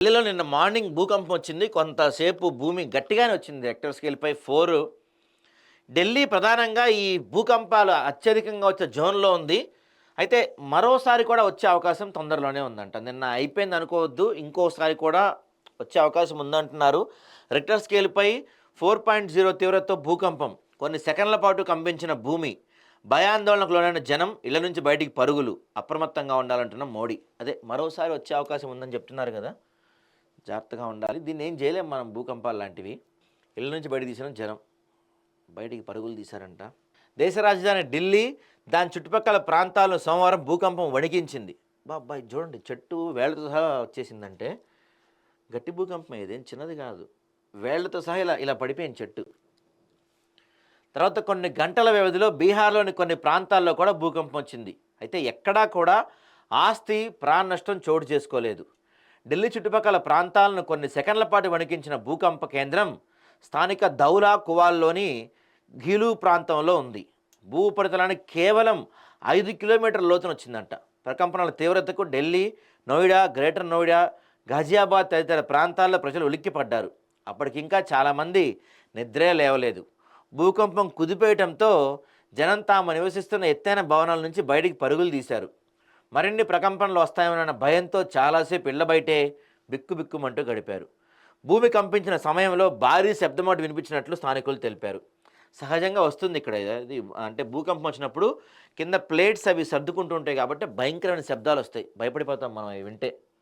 ఢిల్లీలో నిన్న మార్నింగ్ భూకంపం వచ్చింది. కొంతసేపు భూమి గట్టిగానే వచ్చింది. రెక్టర్ స్కేల్‌పై 4. ఢిల్లీ ప్రధానంగా ఈ భూకంపాలు అత్యధికంగా వచ్చే జోన్‌లో ఉంది. అయితే మరోసారి కూడా వచ్చే అవకాశం తొందరలోనే ఉందంట. నిన్న అయిపోయింది అనుకోవద్దు. ఇంకోసారి కూడా వచ్చే అవకాశం ఉందంటున్నారు. రెక్టర్ స్కేల్‌పై 4.0 తీవ్రతతో భూకంపం. కొన్ని సెకన్ల పాటు కంపించిన భూమి. భయాందోళనకు లోనైన జనం ఇళ్ల నుంచి బయటికి పరుగులు. అప్రమత్తంగా ఉండాలంటున్న మోడీ. అదే మరోసారి వచ్చే అవకాశం ఉందని చెప్తున్నారు కదా! జాగ్రత్తగా ఉండాలి. దీన్ని ఏం చేయలేం మనం భూకంపాలు లాంటివి. ఇళ్ళ నుంచి బయటికి తీసిన జనం బయటికి పరుగులు తీశారంట. దేశ రాజధాని ఢిల్లీ, దాని చుట్టుపక్కల ప్రాంతాలను సోమవారం భూకంపం వణికించింది. బాబ్బాయి చూడండి, చెట్టు వేళ్లతో సహా వచ్చేసిందంటే గట్టి భూకంపం, ఇదేం చిన్నది కాదు. వేళ్లతో సహా ఇలా ఇలా పడిపోయింది చెట్టు. తర్వాత కొన్ని గంటల వ్యవధిలో బీహార్లోని కొన్ని ప్రాంతాల్లో కూడా భూకంపం వచ్చింది. అయితే ఎక్కడా కూడా ఆస్తి ప్రాణ నష్టం చోటు చేసుకోలేదు. ఢిల్లీ చుట్టుపక్కల ప్రాంతాలను కొన్ని సెకండ్ల పాటు వణికించిన భూకంప కేంద్రం స్థానిక దౌలా కువాల్లోని ఘీలు ప్రాంతంలో ఉంది. భూ ఉపరితలానికి కేవలం 5 కిలోమీటర్ల లోతున వచ్చిందంట. ప్రకంపనల తీవ్రతకు ఢిల్లీ, నోయిడా, గ్రేటర్ నోయిడా, ఘజియాబాద్ తదితర ప్రాంతాల్లో ప్రజలు ఉలిక్కిపడ్డారు. అప్పటికింకా చాలామంది నిద్రే లేవలేదు. భూకంపం కుదిపేయటంతో జనం తాము నివసిస్తున్న ఎత్తైన భవనాల నుంచి బయటికి పరుగులు తీశారు. మరిన్ని ప్రకంపనలు వస్తాయన్న భయంతో చాలాసేపు ఇళ్ల బయటే బిక్కుబిక్కుమంటూ గడిపారు. భూమి కంపించిన సమయంలో భారీ శబ్దమోటి వినిపించినట్లు స్థానికులు తెలిపారు. సహజంగా వస్తుంది ఇక్కడ ఇది, అంటే భూకంపం వచ్చినప్పుడు కింద ప్లేట్స్ అవి సర్దుకుంటూ ఉంటాయి కాబట్టి భయంకరమైన శబ్దాలు వస్తాయి. భయపడిపోతాం మనం అవి వింటే.